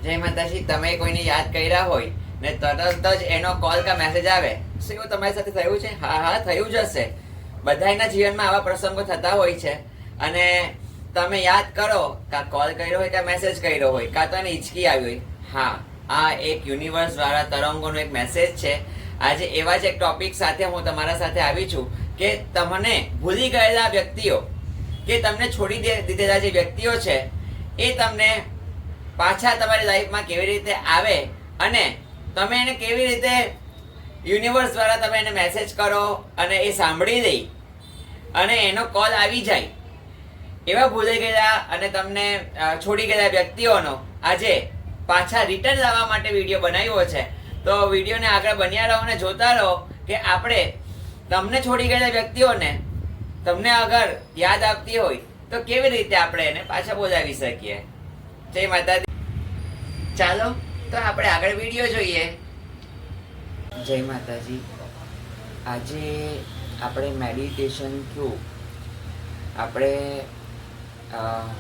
જય માતાજી. તમે કોઈને યાદ કર્યા હોય ને તરત જ એનો કોલ કે મેસેજ આવે, શું એવું તમારી સાથે થયું છે? હા હા, થયું જ હશે. બધાના જીવનમાં આવા પ્રસંગો થતા હોય છે અને તમે યાદ કરો કાં કોલ કર્યો હોય કાં મેસેજ કર્યો હોય કાં તો એને હિંચકી આવી હોય. હા, આ એક યુનિવર્સ દ્વારા તરંગોનો એક મેસેજ છે. આજે એવા જ એક ટોપિક સાથે હું તમારા સાથે આવી છું કે તમને ભૂલી ગયેલા વ્યક્તિઓ કે તમને છોડી દીધેલા જે વ્યક્તિઓ છે એ તમને પાછા તમારી લાઈફમાં કેવી રીતે આવે અને તમે એને કેવી રીતે યુનિવર્સ દ્વારા તમે એને મેસેજ કરો અને એ સાંભળી લે અને એનો કોલ આવી જાય. એવા ભૂલી ગયેલા અને તમને છોડી ગયેલા વ્યક્તિઓનો આજે પાછા રિટર્ન લાવવા માટે વિડીયો બનાવ્યો છે. તો વિડીયોને આગળ બન્યા રહો અને જોતા રહો કે આપણે તમને છોડી ગયેલા વ્યક્તિઓને તમને અગર યાદ આપતી હોય તો કેવી રીતે આપણે એને પાછા બોલાવી શકીએ. જય માતાજી. ચાલો તો આપણે આગળ વિડીયો જોઈએ. જય માતાજી. આજે આપણે મેડિટેશન થ્રુ આપણે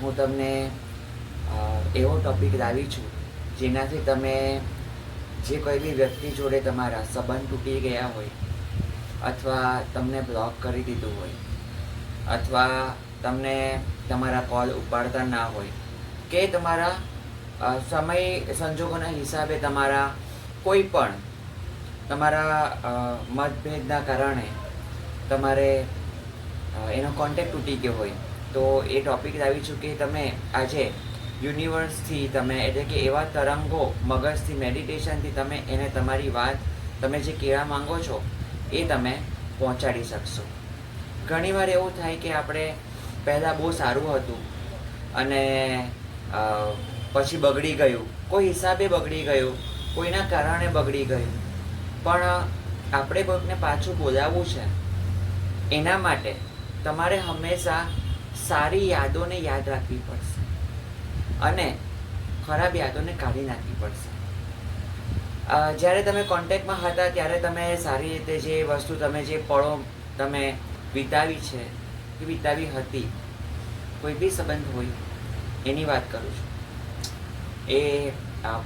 હું તમને એવો ટોપિક લાવી છું જેનાથી તમે જે કોઈ બી વ્યક્તિ જોડે તમારા સંબંધ તૂટી ગયા હોય અથવા તમને બ્લોક કરી દીધું હોય અથવા તમને તમારા કોલ ઉપાડતા ના હોય કે તમારા સમય સંજોગોના હિસાબે તમારા કોઈ પણ તમારા મતભેદના કારણે તમારે એનો કોન્ટેક્ટ તૂટી ગયો હોય તો એ ટોપિક લાવી છું કે તમે આજે યુનિવર્સથી તમે એટલે કે એવા તરંગો મગજથી મેડિટેશનથી તમે એને તમારી વાત તમે જે કહેવા માંગો છો એ તમે પહોંચાડી શકશો. ઘણીવાર એવું થાય કે આપણે પહેલાં બહુ સારું હતું અને પછી બગડી ગયું, કોઈ હિસાબે બગડી ગયું, કોઈના કારણે બગડી ગયું, પણ આપણે કોઈકને પાછું બોલાવવું છે એના માટે તમારે હંમેશા સારી યાદોને યાદ રાખવી પડશે અને ખરાબ યાદોને કાઢી નાખવી પડશે. જ્યારે તમે કોન્ટેક્ટમાં હતા ત્યારે તમે સારી રીતે જે વસ્તુ તમે જે પળો તમે વિતાવી છે કે વિતાવી હતી, કોઈ બી સંબંધ હોય એની વાત કરું છું, એ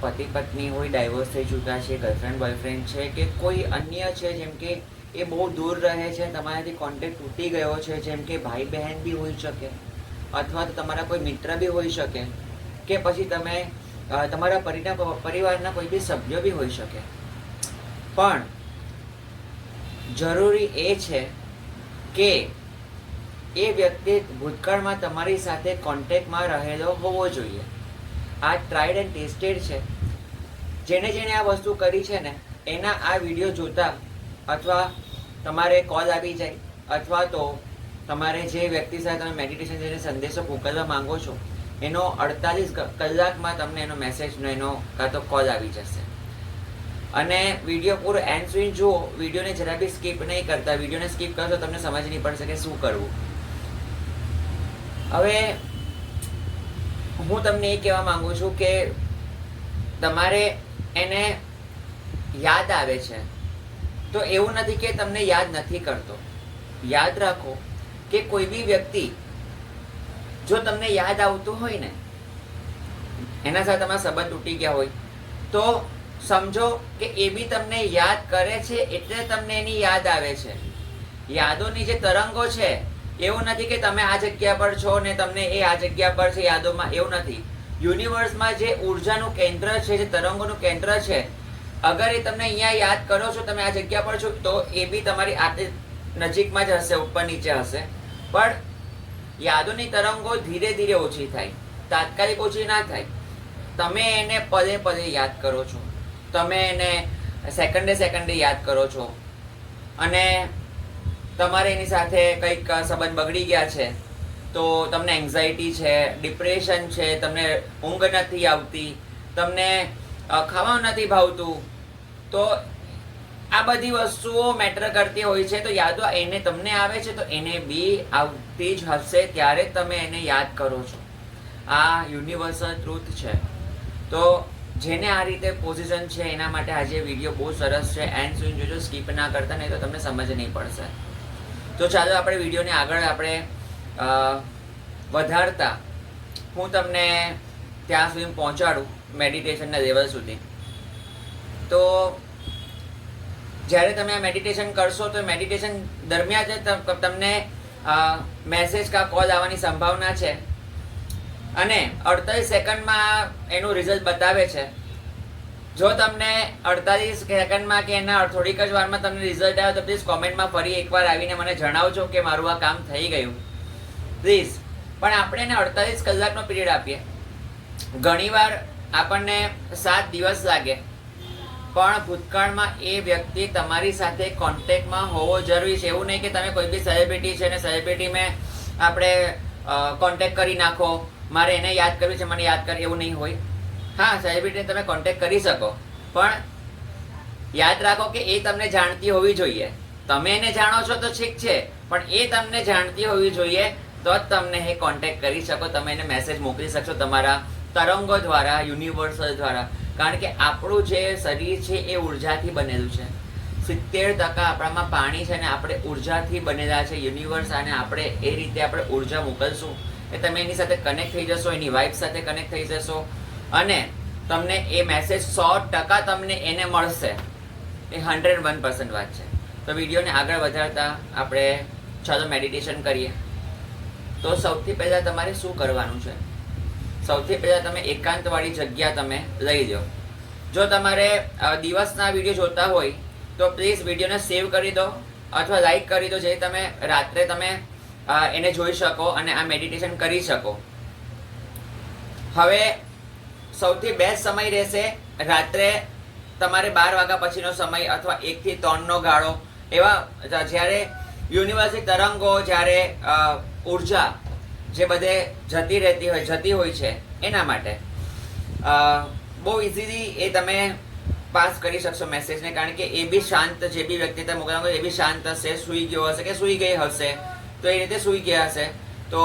પતિ પત્ની હોય, ડાયવોર્સ થઈ ચૂક્યા છે, ગર્લફ્રેન્ડ બોયફ્રેન્ડ છે કે કોઈ અન્ય છે, જેમ કે એ બહુ દૂર રહે છે, તમારાથી કોન્ટેક્ટ તૂટી ગયો છે, જેમ કે ભાઈ બહેન બી હોઈ શકે અથવા તો તમારા કોઈ મિત્ર બી હોઈ શકે કે પછી તમે તમારા પરિવારના કોઈ બી સભ્યો બી હોઈ શકે. પણ જરૂરી એ છે કે એ વ્યક્તિ ભૂતકાળમાં તમારી સાથે કોન્ટેક્ટમાં રહેલો હોવો જોઈએ. આ ટ્રાઈડ એન્ડ ટેસ્ટેડ છે. જેણે આ વસ્તુ કરી છે ને એના આ વિડીયો જોતા અથવા તમારે કોલ આવી જાય અથવા તો તમારે જે વ્યક્તિ સાથે તમે મેડિટેશન જેને સંદેશો મોકલવા માંગો છો એનો 48 કલાકમાં તમને એનો મેસેજનો એનો કાં તો કોલ આવી જશે. અને વિડીયો પૂરો એન્ડ સુધી જુઓ, વિડીયોને જરા બી સ્કીપ નહીં કરતા. વિડીયોને સ્કીપ કરશો તમને સમજ નહીં પડશે કે શું કરવું. હવે હું તમને એ કહેવા માંગુ છું કે તમારે એને યાદ આવે છે તો એવું નથી કે તમને યાદ નથી કરતો. યાદ રાખો કે કોઈ બી વ્યક્તિ જો તમને યાદ આવતું હોય ને એના સાથે તમારા સંબંધ તૂટી ગયા હોય તો સમજો કે એ બી તમને યાદ કરે છે એટલે તમને એની યાદ આવે છે. યાદોની જે તરંગો છે એવું નથી કે તમે આ જગ્યા પર છો ને તમને એ આ જગ્યા પર છે યાદોમાં, એવું નથી. યુનિવર્સમાં જે ઉર્જાનું કેન્દ્ર છે, જે તરંગોનું કેન્દ્ર છે, અગર એ તમને અહીંયા યાદ કરો છો, તમે આ જગ્યા પર છો તો એ બી તમારી આટલી નજીકમાં જ હશે, ઉપર નીચે હશે. પણ યાદોની તરંગો ધીરે ધીરે ઓછી થાય, તાત્કાલિક ઓછી ના થાય. તમે એને પદે પદે યાદ કરો છો, તમે એને સેકન્ડે સેકન્ડે યાદ કરો છો અને તમારે એની સાથે કંઈક સંબંધ બગડી ગયા છે તો તમને એન્ઝાયટી છે, ડિપ્રેશન છે, તમને ઊંઘ નથી આવતી, તમને ખાવાનું નથી ભાવતું, તો આ બધી વસ્તુઓ મેટર કરતી હોય છે. તો યાદો એને તમને આવે છે તો એને બી આવતી જ હશે, ત્યારે તમે એને યાદ કરો છો. આ યુનિવર્સલ ટ્રુથ છે. તો જેને આ રીતે પોઝિશન છે એના માટે આજે વિડીયો બહુ સરસ છે. એન્ડ સુધી જોજો, સ્કીપ ના કરતા, નહીં તો તમને સમજ નહીં પડશે. તો ચાલો આપણે વિડીયોને આગળ આપણે વધારતા હું તમને ત્યાં સુધી પહોંચાડું મેડિટેશનના લેવલ સુધી. તો જ્યારે તમે આ મેડિટેશન કરશો તો મેડિટેશન દરમિયાન જ તમને મેસેજ કા કોલ આવવાની સંભાવના છે અને 48 સેકન્ડમાં એનું રિઝલ્ટ બતાવે છે. જો તમને 48 સેકન્ડમાં કે એના થોડીક જ વારમાં તમને રિઝલ્ટ આવે તો પ્લીઝ કોમેન્ટમાં ફરી એકવાર આવીને મને જણાવજો કે મારું આ કામ થઈ ગયું પ્લીઝ. પણ આપણે એને 48 કલાકનો પીરિયડ આપીએ. ઘણીવાર આપણને 7 દિવસ લાગે, પણ ભૂતકાળમાં એ વ્યક્તિ તમારી સાથે કોન્ટેક્ટમાં હોવો જરૂરી છે. એવું નહીં કે તમે કોઈ બી સેલિબ્રિટી છે ને સેલિબ્રિટીમાં આપણે કોન્ટેક્ટ કરી નાખો, મારે એને યાદ કરવી છે મને યાદ કર, એવું નહીં હોય. હા, સેલિબ્રિટીને તમે કોન્ટેક્ટ કરી શકો, પણ યાદ રાખો કે એ તમને જાણતી હોવી જોઈએ. તમે એને જાણો છો તો ઠીક છે, પણ એ તમને જાણતી હોવી જોઈએ તો જ તમને એ કોન્ટેક્ટ કરી શકો. તમે એને મેસેજ મોકલી શકશો તમારા તરંગો દ્વારા, યુનિવર્સલ દ્વારા. કારણ કે આપણું જે શરીર છે એ ઉર્જાથી બનેલું છે. 70% આપણામાં પાણી છે ને આપણે ઉર્જાથી બનેલા છે. યુનિવર્સ અને આપણે એ રીતે આપણે ઉર્જા મોકલશું કે તમે એની સાથે કનેક્ટ થઈ જશો, એની વાઇફ સાથે કનેક્ટ થઈ જશો અને તમને એ મેસેજ 100% તમને એને મળશે. એ 101% વાત છે. તો વિડીયોને આગળ વધારતા આપણે ચાલો મેડિટેશન કરીએ. તો સૌથી પહેલાં તમારે શું કરવાનું છે? સૌથી પહેલાં તમે એકાંતવાળી જગ્યા તમે લઈ લો. જો તમારે દિવસના વિડીયો જોતા હોય તો પ્લીઝ વિડીયોને સેવ કરી દો અથવા લાઈક કરી દો, જે તમે રાત્રે તમે એને જોઈ શકો અને આ મેડિટેશન કરી શકો. હવે સૌથી બેસ્ટ સમય રહેશે રાત્રે તમારે 12 વાગ્યા પછીનો સમય અથવા 1 થી 3નો ગાળો. એવા જ્યારે યુનિવર્સલ તરંગો, જ્યારે ઉર્જા જે બધે જતી હોય છે એના માટે બહુ ઇઝીલી એ તમે પાસ કરી શકશો મેસેજને. કારણ કે એ બી શાંત, જે બી વ્યક્તિ તમે મોકલવાનો એ બી શાંત હશે, સૂઈ ગયો હશે કે સૂઈ ગઈ હશે. તો એ રીતે સૂઈ ગયા હશે તો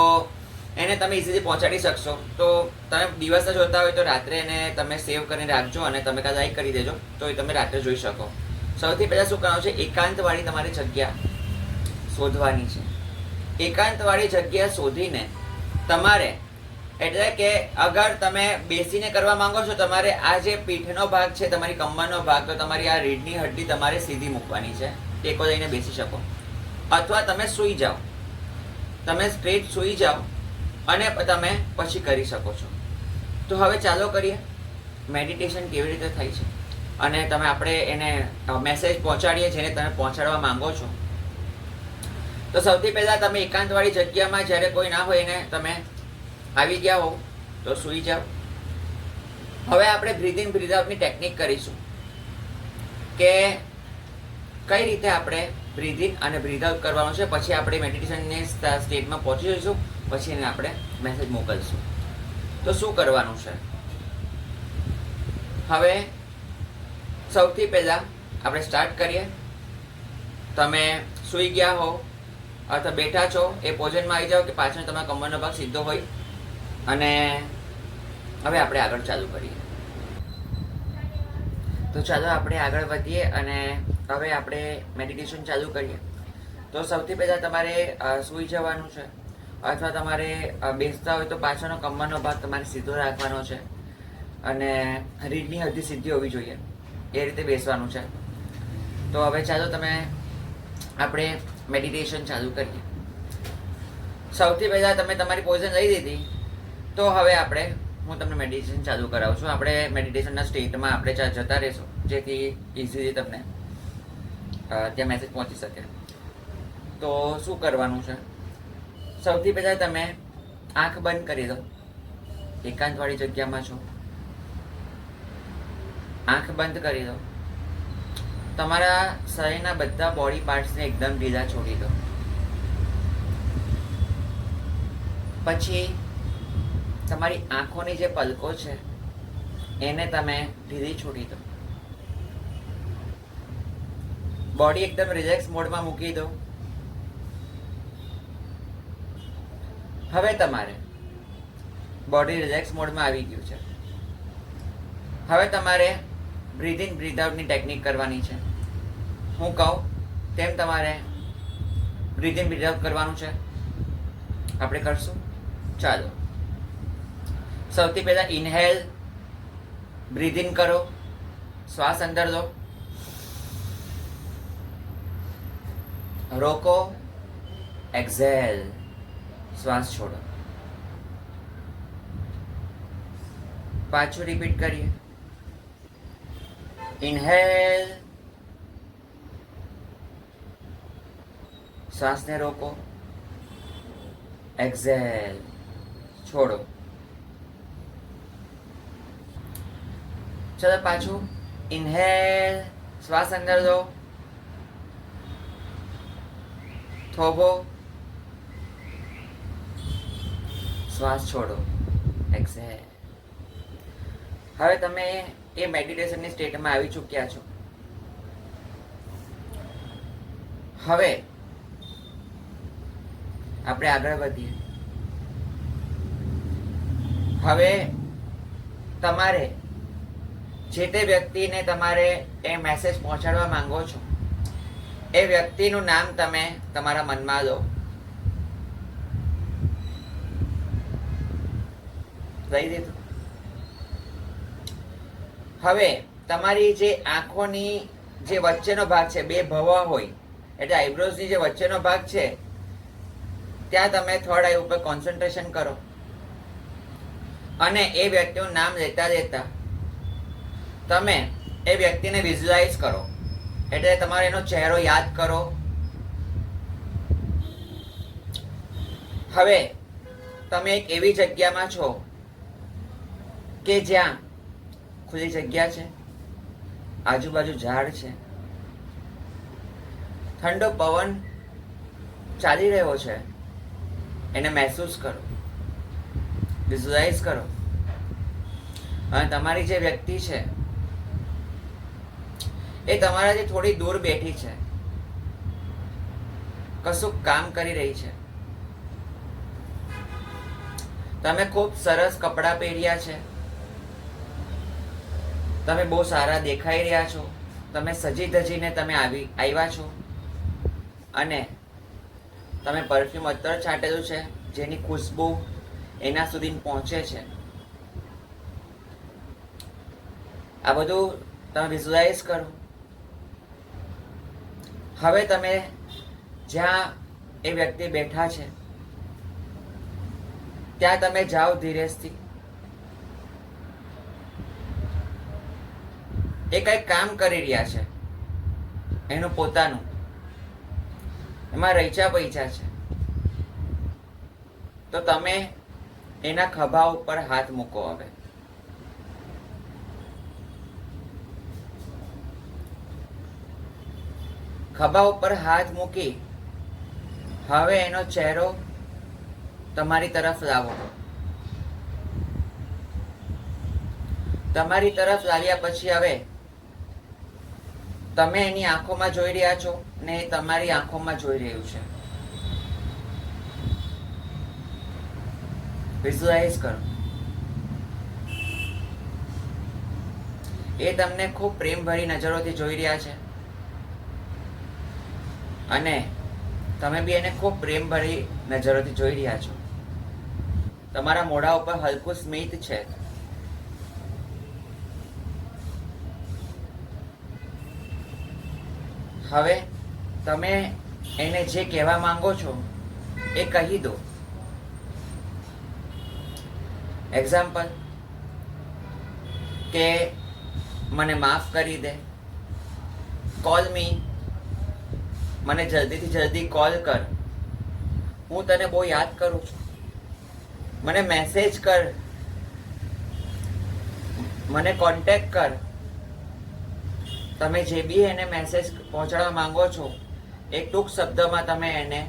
એને તમે ઇઝીલી પહોંચાડી શકશો. તો તમે દિવસે જોતા હોય તો રાત્રે એને તમે સેવ કરીને રાખજો અને તમે કાં લાઈક કરી દેજો તો એ તમે રાત્રે જોઈ શકો. સૌથી પહેલાં શું કરવાનું છે, એકાંતવાળી તમારી જગ્યા શોધવાની છે. એકાંતવાળી જગ્યા શોધીને તમારે, એટલે કે અગર તમે બેસીને કરવા માંગો છો, તમારે આ જે પીઠનો ભાગ છે, તમારી કમરનો ભાગ, તો તમારી આ રીઢની હડ્ડી તમારે સીધી મૂકવાની છે. ટેકો લઈને બેસી શકો અથવા તમે સૂઈ જાઓ. તમે સ્ટ્રેટ સૂઈ જાઓ અને તમે પછી કરી શકો છો. તો હવે ચાલો કરીએ મેડિટેશન કેવી રીતે થાય છે અને આપણે એને મેસેજ પહોંચાડીએ જેને તમે પહોંચાડવા માંગો છો. તો સૌથી પહેલાં તમે એકાંતવાળી જગ્યામાં જ્યારે કોઈ ના હોય એને તમે આવી ગયા હો તો સૂઈ જાઓ. હવે આપણે બ્રીથ ઇન બ્રીથ આઉટની ટેકનિક કરીશું કે કઈ રીતે આપણે બ્રીથ ઇન અને બ્રીથ આઉટ કરવાનું છે. પછી આપણે મેડિટેશનની સ્ટેટમાં પહોંચી જઈશું, પછી એને આપણે મેસેજ મોકલશું. તો શું કરવાનું છે? હવે સૌથી પહેલાં આપણે સ્ટાર્ટ કરીએ. તમે સૂઈ ગયા હો અથવા બેઠા છો એ પોઝિશનમાં આવી જાઓ કે પાછળ તમારા કમરનો ભાગ સીધો હોય. અને હવે આપણે આગળ ચાલુ કરીએ. તો ચાલો આપણે આગળ વધીએ અને હવે આપણે મેડિટેશન ચાલુ કરીએ. તો સૌથી પહેલાં તમારે સૂઈ જવાનું છે અથવા તમારે બેસતા હોય તો પાછળનો કમરનો ભાગ તમારે સીધો રાખવાનો છે અને રીઢની હડ્ડી સીધી હોવી જોઈએ, એ રીતે બેસવાનું છે. તો હવે ચાલો આપણે મેડિટેશન ચાલુ કરીએ. સૌથી પહેલાં તમે તમારી પોઝિશન લઈ દીધી તો હવે હું તમને મેડિટેશન ચાલુ કરાવું છું. આપણે મેડિટેશનના સ્ટેટમાં આપણે જતા રહીશું જેથી ઇઝીલી તમને ત્યાં મેસેજ પહોંચી શકે. તો શું કરવાનું છે? સૌથી પહેલાં તમે આંખ બંધ કરી દો. એકાંતવાળી જગ્યામાં છો, આંખ બંધ કરી દો. તમારા શરીરના બધા બોડી પાર્ટ્સને એકદમ ઢીલા છોડી દો. પછી તમારી આંખોની જે પલકો છે એને તમે ઢીલી છોડી દો. બોડી એકદમ રિલેક્સ મોડમાં મૂકી દો. હવે તમારે બોડી રિલેક્સ મોડમાં આવી ગયું છે. હવે તમારે બ્રીથ ઇન બ્રીથ આઉટની ટેકનિક કરવાની છે. હું કહું તેમ તમારે બ્રીથ ઇન બ્રીથ આઉટ કરવાનું છે. આપણે કરશું. ચાલો. સૌથી પહેલા ઇનહેલ, બ્રીથ ઇન કરો, શ્વાસ અંદર લો, રોકો, એક્ઝેલ, શ્વાસ છોડો. પાછું રિપીટ કરીએ. ઇનહેલ, શ્વાસને રોકો, એક્ઝેલ, છોડો. ચલો પાછું. ઇનહેલ, શ્વાસ અંદર લો, થોભો, શ્વાસ છોડો, એક્ઝેલ. હવે તમે એ મેડિટેશનની સ્ટેટમાં આવી ચૂક્યા છો. હવે આપણે આગળ વધીએ. હવે તમારે જે તે વ્યક્તિને તમારે એ મેસેજ પહોંચાડવા માંગો છો એ વ્યક્તિનું નામ તમે તમારા મનમાં લો. લઈ દીધું. હવે તમારી જે આંખોની જે વચ્ચેનો ભાગ છે, બે ભવા હોય એટલે આઈબ્રોઝની જે વચ્ચેનો ભાગ છે ત્યાં તમે થર્ડ આઈ ઉપર કોન્સન્ટ્રેશન કરો અને એ વ્યક્તિનું નામ લેતા લેતા તમે એ વ્યક્તિને વિઝ્યુઅલાઇઝ કરો. એટલે તમારે એનો ચહેરો યાદ કરો. હવે તમે એક એવી જગ્યામાં છો કે જ્યાં ખુલ્લી જગ્યા છે, આજુબાજુ ઝાડ છે, ઠંડો પવન ચાલી રહ્યો છે. એને મહેસૂસ કરો, વિઝ્યુઅલાઇઝ કરો. અને તમારી જે વ્યક્તિ છે એ તમારાથી થોડી દૂર બેઠી છે, કશુંક કામ કરી રહી છે. તમે ખૂબ સરસ કપડાં પહેર્યા છે, તમે બહુ સારા દેખાઈ રહ્યા છો, તમે સજી ધજીને તમે આવ્યા છો અને તમે પરફ્યુમ અત્તર છાંટેલું છે જેની ખુશ્બુ એના સુધી પહોંચે છે. આ બધું તમે વિઝ્યુઅલાઇઝ કરો. હવે તમે જ્યાં એ વ્યક્તિ બેઠા છે ત્યાં તમે જાઓ ધીરેજથી. એ કંઈક કામ કરી રહ્યા છે એનું પોતાનું, એમાં રૈચા પૈચા છે. તો તમે એના ખભા ઉપર હાથ મૂકો. હવે ખભા ઉપર હાથ મૂકી હવે એનો ચહેરો તમારી તરફ લાવો. તમારી તરફ લાવ્યા પછી હવે તમે એની આંખોમાં જોઈ રહ્યા છો ને એ તમારી આંખોમાં જોઈ રહ્યું છે. વિઝ્યુઅલાઇઝ કરો. એ તમને ખૂબ પ્રેમભરી નજરોથી જોઈ રહ્યા છે અને તમે બી એને ખૂબ પ્રેમભરી નજરોથી જોઈ રહ્યા છો. તમારા મોઢા ઉપર હલકું સ્મિત છે. હવે તમે એને જે કહેવા માંગો છો એ કહી દો. એક્ઝામ્પલ કે મને માફ કરી દે, કોલ મી, મને જલ્દીથી જલ્દી કોલ કર, હું તને બહુ યાદ કરું છું, મને મેસેજ કર, મને કોન્ટેક્ટ કર. તમે જે બી એને મેસેજ પહોંચાડવા માંગો છો એ ટૂંક શબ્દમાં તમે એને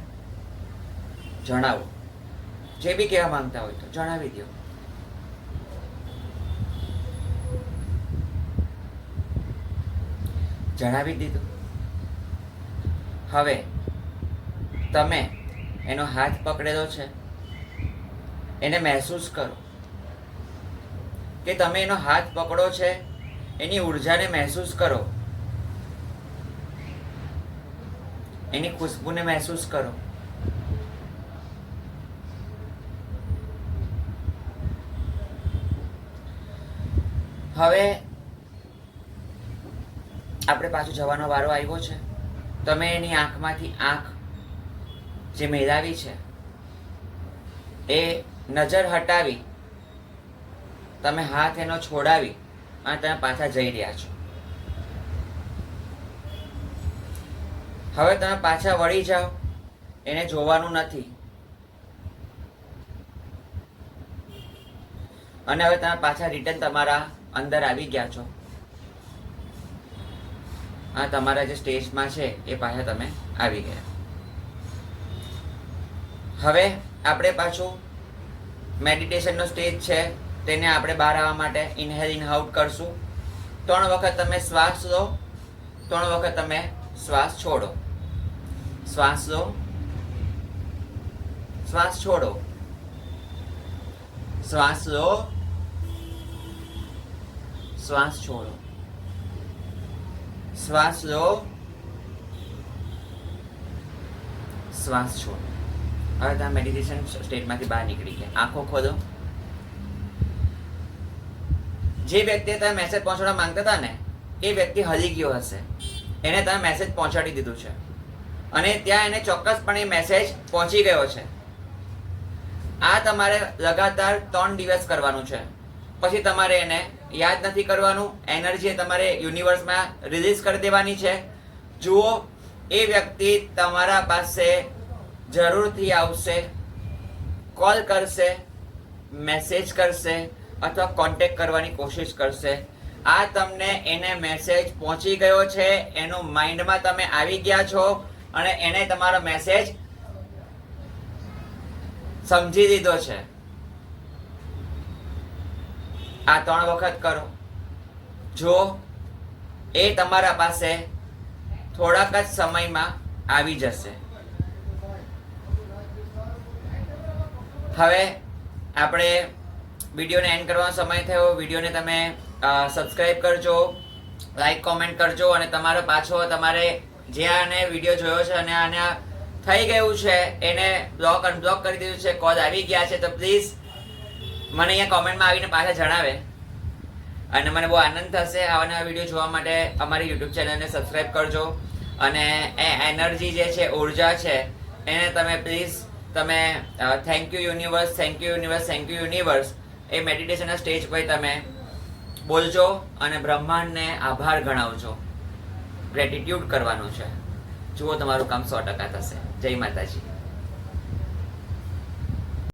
જણાવો. જે બી કહેવા માંગતા હોય તો જણાવી દો. જણાવી દીધું. હવે તમે એનો હાથ પકડેલો છે એને મહેસૂસ કરો કે તમે એનો હાથ પકડો છે, એની ઉર્જાને મહેસૂસ કરો, એની ખુશ્બુને મહેસૂસ કરો. હવે આપણે પાછું જવાનો વારો આવ્યો છે. તમે એની આંખમાંથી આંખ જે મેળાવી છે એ નજર હટાવી, તમે હાથ એનો છોડાવી અને તમે પાછા જઈ રહ્યા છો. હવે તમે પાછા વળી જાઓ, એને જોવાનું નથી. અને હવે તમે પાછા રિટર્ન તમારા અંદર આવી ગયા છો. આ તમારા જે સ્ટેજમાં છે એ પાછા તમે આવી ગયા. હવે આપણે પાછું મેડિટેશનનો સ્ટેજ છે તેને આપણે બહાર આવવા માટે ઇનહેલ ઇનઆઉટ કરશું. 3 વખત તમે શ્વાસ લો, 3 વખત તમે શ્વાસ છોડો. શ્વાસ લો, શ્વાસ છોડો, શ્વાસ લો, શ્વાસ છોડો, શ્વાસ લો, શ્વાસ છોડો. હવે તમે મેડિટેશન સ્ટેટમાંથી બહાર નીકળી ગયા. આંખો ખોલો. જે વ્યક્તિએ તમે મેસેજ પહોંચાડવા માંગતા હતા ને એ વ્યક્તિ હલી ગયો હશે. એને તમે મેસેજ પહોંચાડી દીધું છે અને ત્યાં એને ચોક્કસપણે મેસેજ પહોંચી ગયો છે. આ તમારે લગાતાર 3 દિવસ કરવાનું છે. પછી તમારે એને યાદ નથી કરવાનું. એનર્જી તમારે યુનિવર્સમાં રિલીઝ કરી દેવાની છે. જુઓ, એ વ્યક્તિ તમારા પાસે જરૂરથી આવશે, કોલ કરશે, મેસેજ કરશે અથવા કોન્ટેક્ટ કરવાની કોશિશ કરશે. આ તમને એને મેસેજ પહોંચી ગયો છે, એનું માઇન્ડમાં તમે આવી ગયા છો અને એને તમારો મેસેજ સમજી લીધો છે. આ 3 વખત કરો. જો એ તમારા પાસે થોડાક જ સમયમાં આવી જશે. હવે આપણે વિડીયોને એન્ડ કરવાનો સમય થયો. વિડીયોને તમે સબસ્ક્રાઇબ કરજો, લાઈક કોમેન્ટ કરજો અને તમારો પાછો તમારે જે આને વિડીયો જોયો છે અને આને થઈ ગયું છે એને બ્લોક અનબ્લોક કરી દીધું છે, કોલ આવી ગયા છે, તો પ્લીઝ મને અહીંયા કોમેન્ટમાં આવીને પાછા જણાવે અને મને બહુ આનંદ થશે. આવા નવા વિડીયો જોવા માટે અમારી યુટ્યુબ ચેનલને સબસ્ક્રાઇબ કરજો અને એ એનર્જી જે છે, ઉર્જા છે, એને તમે પ્લીઝ તમે thank you universe, thank you universe, thank you universe એ મેડિટેશનના સ્ટેજ પર તમે બોલજો અને બ્રહ્માંડને આભાર ગણાવજો. ગ્રેટિટ્યુડ કરવાનું છે. જુઓ, તમારું કામ 100% થશે. જય માતાજી.